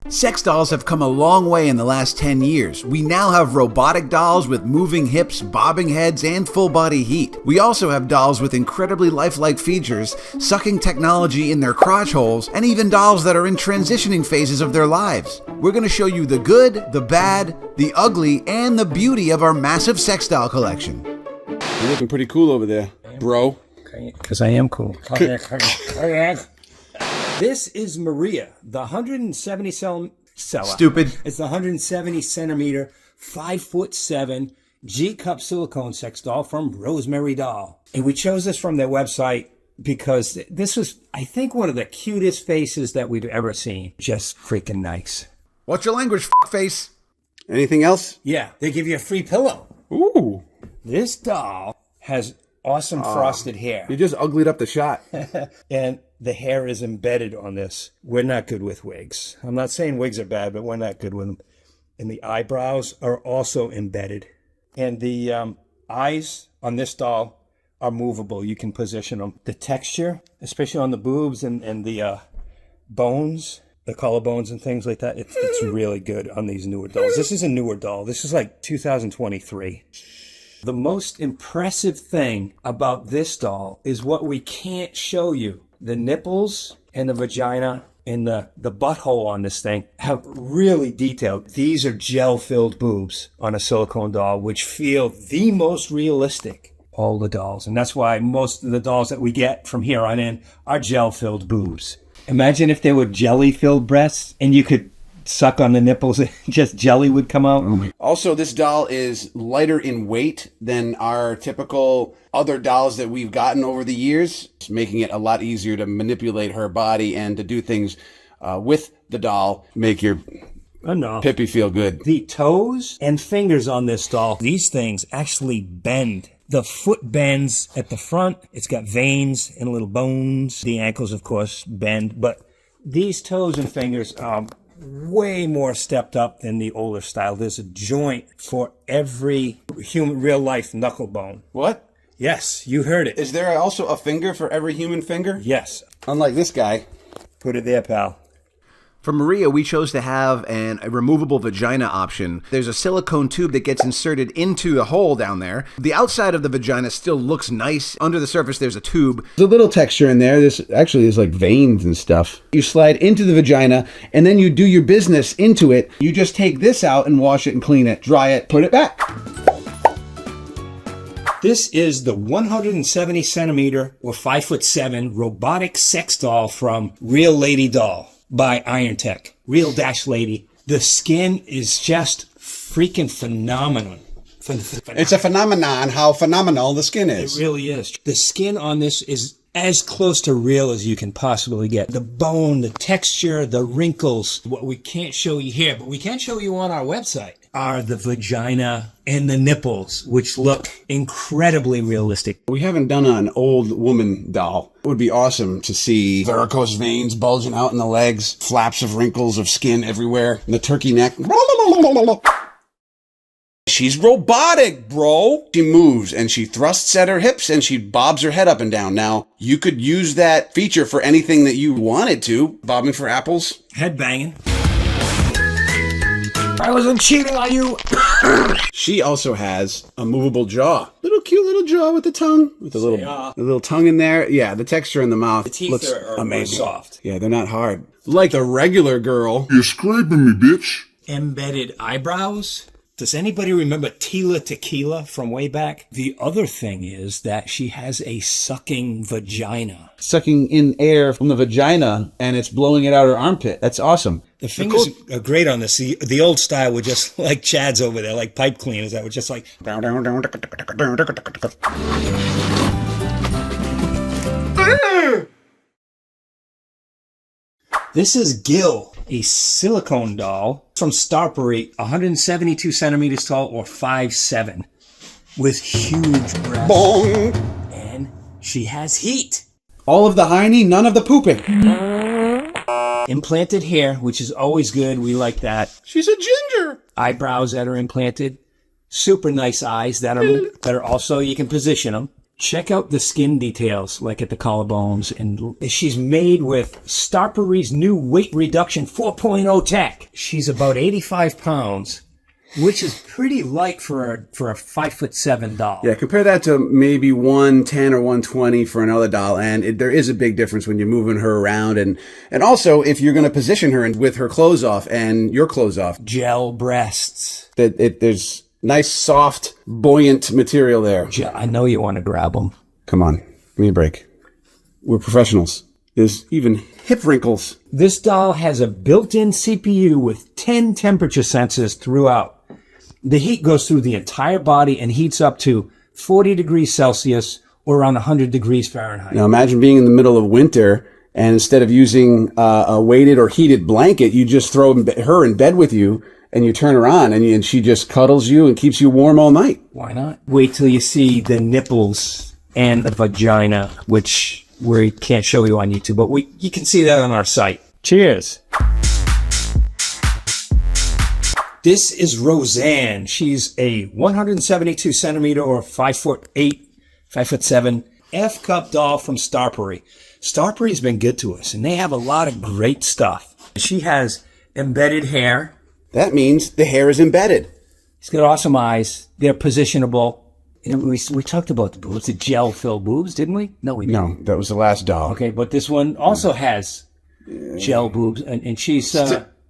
Sex dolls have come a long way in the last 10 years. We now have robotic dolls with moving hips, bobbing heads, and full body heat. We also have dolls with incredibly lifelike features, sucking technology in their crotch holes, and even dolls that are in transitioning phases of their lives. We're going to show you the good, the bad, the ugly, and the beauty of our massive sex doll collection. You're looking pretty cool over there, bro. Because I am cool. This is Maria, the 170 seller. Stupid. It's the 170 centimeter, 5'7" G-cup silicone sex doll from Rosemary Doll. And we chose this from their website because this was, I think, one of the cutest faces that we've ever seen. Just freaking nice. What's your language, face? Anything else? Yeah, they give you a free pillow. Ooh. This doll has awesome frosted hair. You just uglied up the shot. And the hair is embedded on this. We're not good with wigs. I'm not saying wigs are bad, but we're not good with them. And the eyebrows are also embedded. And the eyes on this doll are movable. You can position them. The texture, especially on the boobs and the bones, the collarbones and things like that, it's really good on these newer dolls. This is a newer doll. This is like 2023. The most impressive thing about this doll is what we can't show you. The nipples and the vagina and the butthole on this thing have really detailed. These are gel-filled boobs on a silicone doll, which feel the most realistic. All the dolls. And that's why most of the dolls that we get from here on in are gel-filled boobs. Imagine if they were jelly-filled breasts and you could suck on the nipples and just jelly would come out. Also, this doll is lighter in weight than our typical other dolls that we've gotten over the years, making it a lot easier to manipulate her body and to do things with the doll, make your pippy feel good. The toes and fingers on this doll, these things actually bend. The foot bends at the front. It's got veins and little bones. The ankles, of course, bend. But these toes and fingers are way more stepped up than the older style. There's a joint for every human real life knuckle bone. What? Yes, you heard it. Is there also a finger for every human finger? Yes. Unlike this guy. Put it there, pal. For Maria, we chose to have a removable vagina option. There's a silicone tube that gets inserted into the hole down there. The outside of the vagina still looks nice. Under the surface, there's a tube. There's a little texture in there. This actually is like veins and stuff. You slide into the vagina, and then you do your business into it. You just take this out and wash it and clean it, dry it, put it back. This is the 170 centimeter or 5'7" robotic sex doll from Real Lady Doll by Irontech. Real Dash Lady. The skin is just freaking phenomenal. It's a phenomenon how phenomenal the skin is. It really is. The skin on this is as close to real as you can possibly get. The bone, the texture, the wrinkles. What we can't show you here, but we can show you on our website, are the vagina and the nipples, which look incredibly realistic. We haven't done an old woman doll. It would be awesome to see varicose veins bulging out in the legs, flaps of wrinkles of skin everywhere, and the turkey neck. She's robotic, bro. She moves and she thrusts at her hips and she bobs her head up and down. Now, you could use that feature for anything that you wanted to. Bobbing for apples. Head banging. I wasn't cheating on you. She also has a movable jaw. Little cute little jaw with the tongue. With a little tongue in there. Yeah, the texture in the mouth looks amazing. Soft. Yeah, they're not hard. Like the regular girl. You're scraping me, bitch. Embedded eyebrows. Does anybody remember Tila Tequila from way back? The other thing is that she has a sucking vagina. Sucking in air from the vagina and it's blowing it out her armpit. That's awesome. The fingers are great on this. The old style were just like Chad's over there, like pipe cleaners that were just like... This is Gil, a silicone doll from Starpery, 172 centimeters tall or 5'7", with huge breasts. Bong. And she has heat. All of the hiney, none of the pooping. Implanted hair, which is always good. We like that. She's a ginger. Eyebrows that are implanted. Super nice eyes that are also, you can position them. Check out the skin details, like at the collarbones. And she's made with Starpery's new weight reduction 4.0 tech. She's about 85 pounds, which is pretty light for a 5'7" doll. Yeah, compare that to maybe 110 or 120 for another doll, and there is a big difference when you're moving her around, and also if you're going to position her with her clothes off and your clothes off. Gel breasts. There's nice, soft, buoyant material there. I know you want to grab them. Come on, give me a break. We're professionals. There's even hip wrinkles. This doll has a built-in CPU with 10 temperature sensors throughout. The heat goes through the entire body and heats up to 40 degrees Celsius or around 100 degrees Fahrenheit. Now imagine being in the middle of winter, and instead of using a weighted or heated blanket, you just throw her in bed with you, and you turn her on, and she just cuddles you and keeps you warm all night. Why not? Wait till you see the nipples and the vagina, which we can't show you on YouTube, but you can see that on our site. Cheers. This is Roseanne. She's a 172 centimeter or 5'8", 5'7" F-cup doll from Starpery. Starpery's been good to us, and they have a lot of great stuff. She has embedded hair. That means the hair is embedded. She's got awesome eyes. They're positionable. You know, we talked about the boobs, the gel-filled boobs, didn't we? No, we didn't. No, that was the last doll. Okay, but this one also has gel boobs, and she's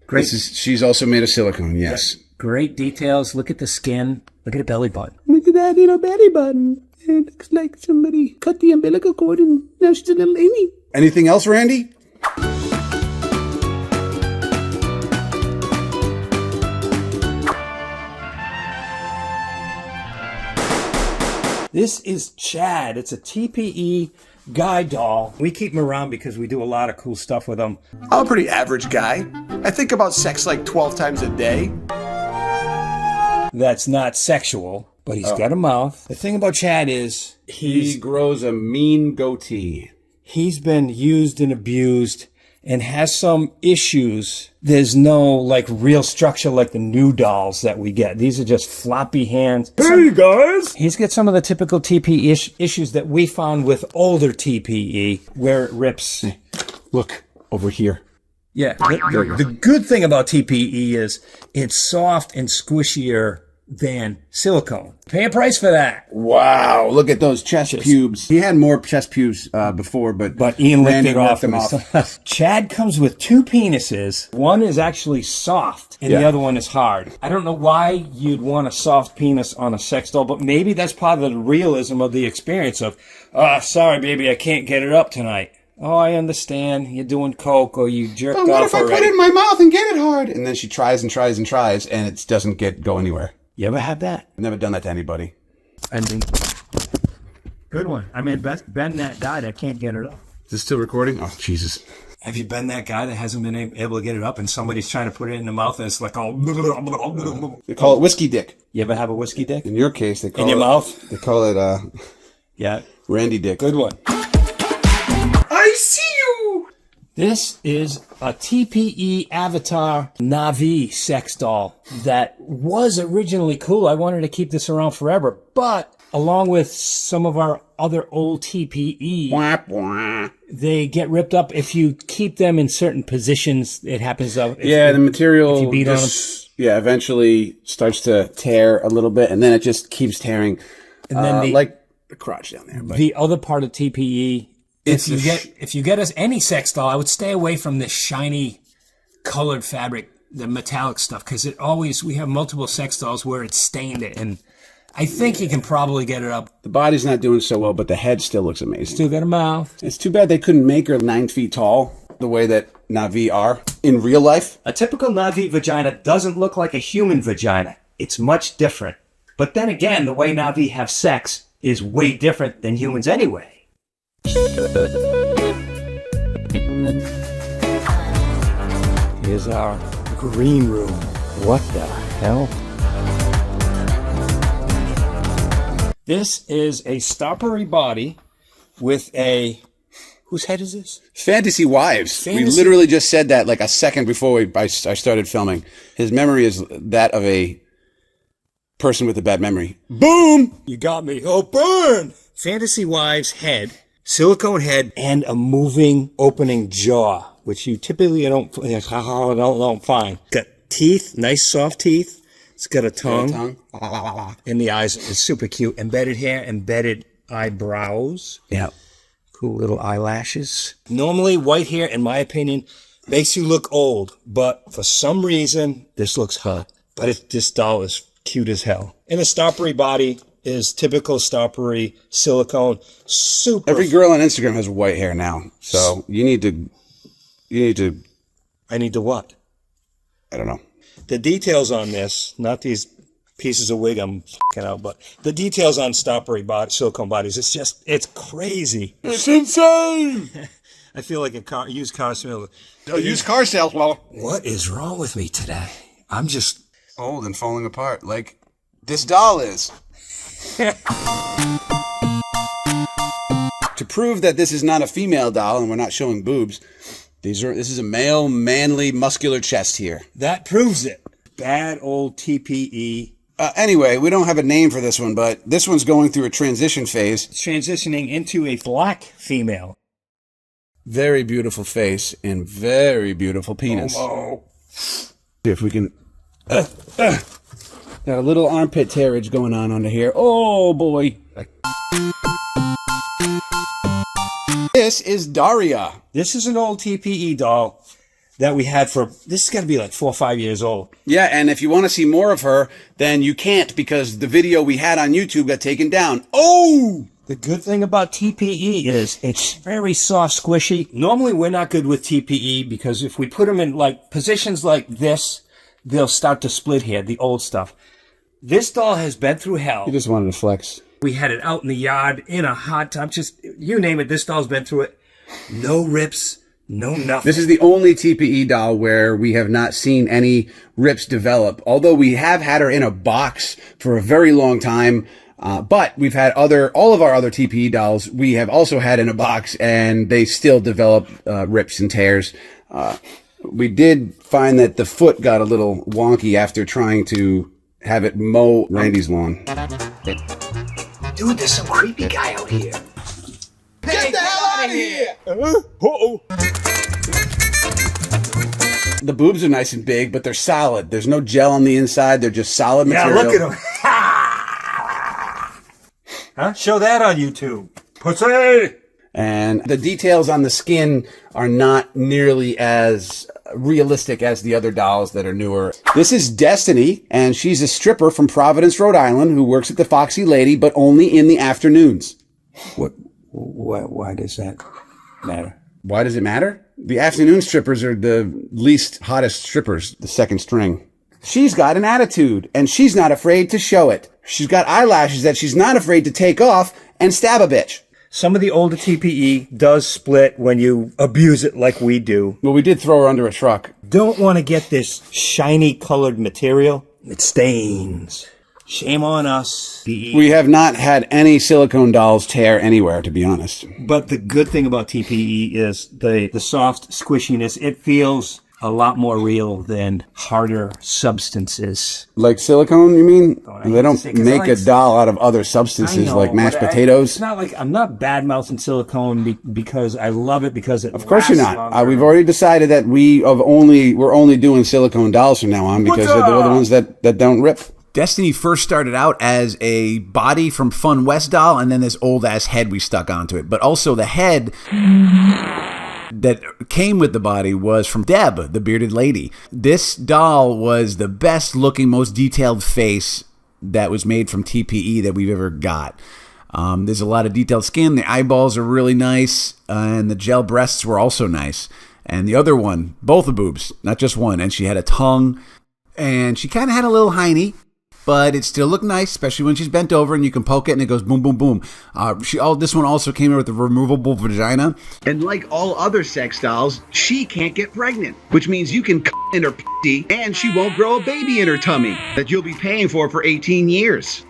great. She's also made of silicone, yes. Great details. Look at the skin. Look at the belly button. Look at that little belly button. It looks like somebody cut the umbilical cord and now she's a little Amy. Anything else, Randy? This is Chad. It's a TPE guy doll. We keep him around because we do a lot of cool stuff with him. I'm a pretty average guy. I think about sex like 12 times a day. That's not sexual, but he's got a mouth. The thing about Chad is He grows a mean goatee. he's been used and abused and has some issues. There's no like real structure like the new dolls that we get. These are just floppy hands. Hey guys! He's got some of the typical TPE issues that we found with older TPE, where it rips. Look, over here. Yeah. The good thing about TPE is it's soft and squishier than silicone. Pay a price for that. Wow, look at those chest pubes. He had more chest pubes before, but Ian licked Randy it off. them off. Chad comes with two penises. One is actually soft and the other one is hard. I don't know why you'd want a soft penis on a sex doll, but maybe that's part of the realism of the experience of, sorry baby, I can't get it up tonight. Oh, I understand. You're doing coke or you jerked off What if I already. put it in my mouth and get it hard? And then she tries and tries and tries, and it doesn't go anywhere. You ever had that? I've never done that to anybody. I think. Good one. I mean, Ben that guy that can't get it up. Is this still recording? Oh, Jesus. Have you been that guy that hasn't been able to get it up and somebody's trying to put it in the mouth and it's like all... They call it whiskey dick. You ever have a whiskey dick? In your case, they call In your mouth? They call it Yeah. Randy dick. Good one. I see you! This is a TPE Avatar Na'vi sex doll that was originally cool. I wanted to keep this around forever, but along with some of our other old TPE, they get ripped up if you keep them in certain positions. It happens. The material if you beat on eventually starts to tear a little bit, and then it just keeps tearing. And then like the crotch down there. But the other part of TPE, if you get us any sex doll, I would stay away from this shiny colored fabric, the metallic stuff, because we have multiple sex dolls where it's stained it, and I think you can probably get it up. the body's not doing so well, but the head still looks amazing. Still got a mouth. It's too bad they couldn't make her 9 feet tall the way that Na'vi are in real life. A typical Na'vi vagina doesn't look like a human vagina. It's much different. But then again, the way Na'vi have sex is way different than humans anyway. Here's our green room. What the hell? This is a Starpery body with a... Whose head is this? Fantasy Wives. We literally just said that like a second before I started filming. His memory is that of a person with a bad memory. Boom! You got me. Oh, burn! Fantasy Wives head, silicone head, and a moving opening jaw, which you typically don't find. Got teeth, nice soft teeth. It's got a tongue. And the eyes is super cute. Embedded hair, embedded eyebrows. Yeah. Cool little eyelashes. Normally, white hair, in my opinion, makes you look old. But for some reason, this looks hot. But this doll is cute as hell. And the stoppery body is typical stoppery silicone. Super. Every girl on Instagram has white hair now. So you need to. I need to what? I don't know. The details on this, not these pieces of wig I'm f***ing out, but the details on stoppery silicone bodies, it's crazy. It's insane! I feel like a used car salesman. Used car salesman. What is wrong with me today? I'm just old and falling apart, like this doll is. To prove that this is not a female doll and we're not showing boobs, this is a male, manly, muscular chest here. That proves it. Bad old TPE. Anyway, we don't have a name for this one, but this one's going through a transition phase. It's transitioning into a black female. Very beautiful face and very beautiful penis. Oh. See if we can... Got a little armpit tearage going on under here. Oh, boy. This is Daria. This is an old TPE doll that we had this has got to be like 4 or 5 years old. Yeah, and if you want to see more of her, then you can't because the video we had on YouTube got taken down. Oh! The good thing about TPE is it's very soft, squishy. Normally, we're not good with TPE because if we put them in like positions like this, they'll start to split here, the old stuff. This doll has been through hell. You just wanted to flex. We had it out in the yard, in a hot tub, just, you name it, this doll's been through it. No rips, no nothing. This is the only TPE doll where we have not seen any rips develop, although we have had her in a box for a very long time. But we've had all of our other TPE dolls we have also had in a box, and they still develop rips and tears. We did find that the foot got a little wonky after trying to have it mow Randy's lawn. Dude, there's some creepy guy out here. Get the hell out of here! Uh-oh. The boobs are nice and big, but they're solid. There's no gel on the inside. They're just solid material. Yeah, look at them. Huh? Show that on YouTube. Pussy! And the details on the skin are not nearly as realistic as the other dolls that are newer. This is Destiny, and she's a stripper from Providence, Rhode Island, who works at the Foxy Lady, but only in the afternoons. Why does that matter? Why does it matter? The afternoon strippers are the least hottest strippers, the second string. She's got an attitude, and she's not afraid to show it. She's got eyelashes that she's not afraid to take off and stab a bitch. Some of the older TPE does split when you abuse it like we do. Well, we did throw her under a truck. Don't want to get this shiny colored material. It stains. Shame on us. We have not had any silicone dolls tear anywhere, to be honest. But the good thing about TPE is the soft squishiness. It feels a lot more real than harder substances. Like silicone, you mean? They don't make a doll out of other substances like mashed potatoes. It's not like I'm not bad-mouthing silicone because I love it because it. Of course you're not. We've already decided that we're only doing silicone dolls from now on because they're the ones that don't rip. Destiny first started out as a body from Fun West doll, and then this old-ass head we stuck onto it. But also the head that came with the body was from Deb, the bearded lady. This doll was the best looking, most detailed face that was made from TPE that we've ever got. There's a lot of detailed skin. The eyeballs are really nice, and the gel breasts were also nice. And the other one, both the boobs, not just one. And she had a tongue, and she kind of had a little hiney, but it still looked nice, especially when she's bent over and you can poke it and it goes boom, boom, boom. This one also came in with a removable vagina. And like all other sex dolls, she can't get pregnant, which means you can in her pussy and she won't grow a baby in her tummy that you'll be paying for 18 years.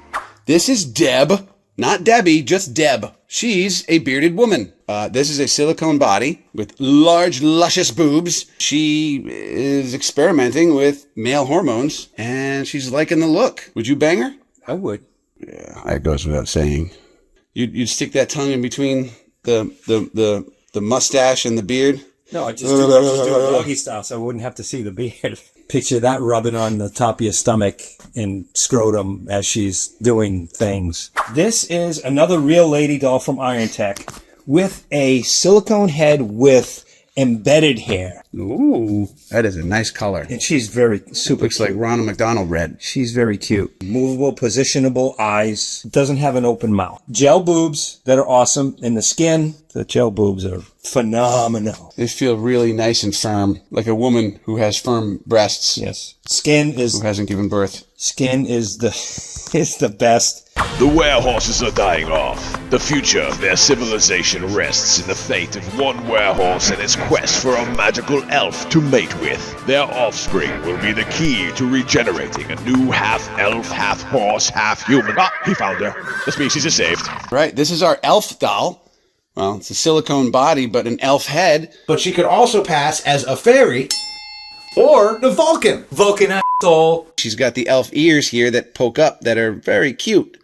This is Deb, not Debbie, just Deb. She's a bearded woman. This is a silicone body with large, luscious boobs. She is experimenting with male hormones, and she's liking the look. Would you bang her? I would. Yeah, that goes without saying. You'd stick that tongue in between the mustache and the beard. No, I just do it doggy style so I wouldn't have to see the beard. Picture that rubbing on the top of your stomach and scrotum as she's doing things. This is another real lady doll from Irontech with a silicone head with embedded hair. Ooh, that is a nice color. And she's very super Looks like Ronald McDonald red. She's very cute. Movable, positionable eyes. Doesn't have an open mouth. Gel boobs that are awesome. And the skin, the gel boobs are phenomenal. They feel really nice and firm, like a woman who has firm breasts. Yes. Skin is... Who hasn't given birth. Skin is the best. The werehorses are dying off. The future of their civilization rests in the fate of one werehorse and its quest for a magical elf to mate with. Their offspring will be the key to regenerating a new half-elf, half-horse, half-human. Ah, he found her. The species is saved. Right, this is our elf doll. Well, it's a silicone body, but an elf head. But she could also pass as a fairy or the Vulcan. Vulcan asshole. She's got the elf ears here that poke up that are very cute.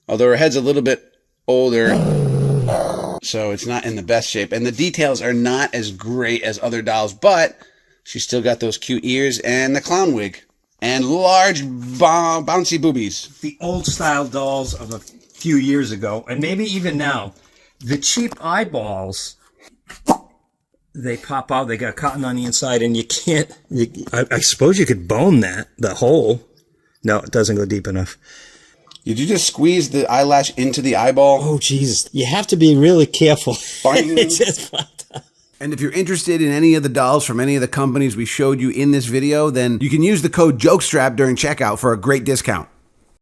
Although her head's a little bit older, so it's not in the best shape. And the details are not as great as other dolls, but she's still got those cute ears and the clown wig. And large bouncy boobies. The old style dolls of a few years ago, and maybe even now, the cheap eyeballs, they pop out, they got cotton on the inside, and you can't, I suppose you could bone that, the hole. No, it doesn't go deep enough. Did you just squeeze the eyelash into the eyeball? Oh, Jesus. You have to be really careful. It's just popped out. And if you're interested in any of the dolls from any of the companies we showed you in this video, then you can use the code JOKESTRAP during checkout for a great discount.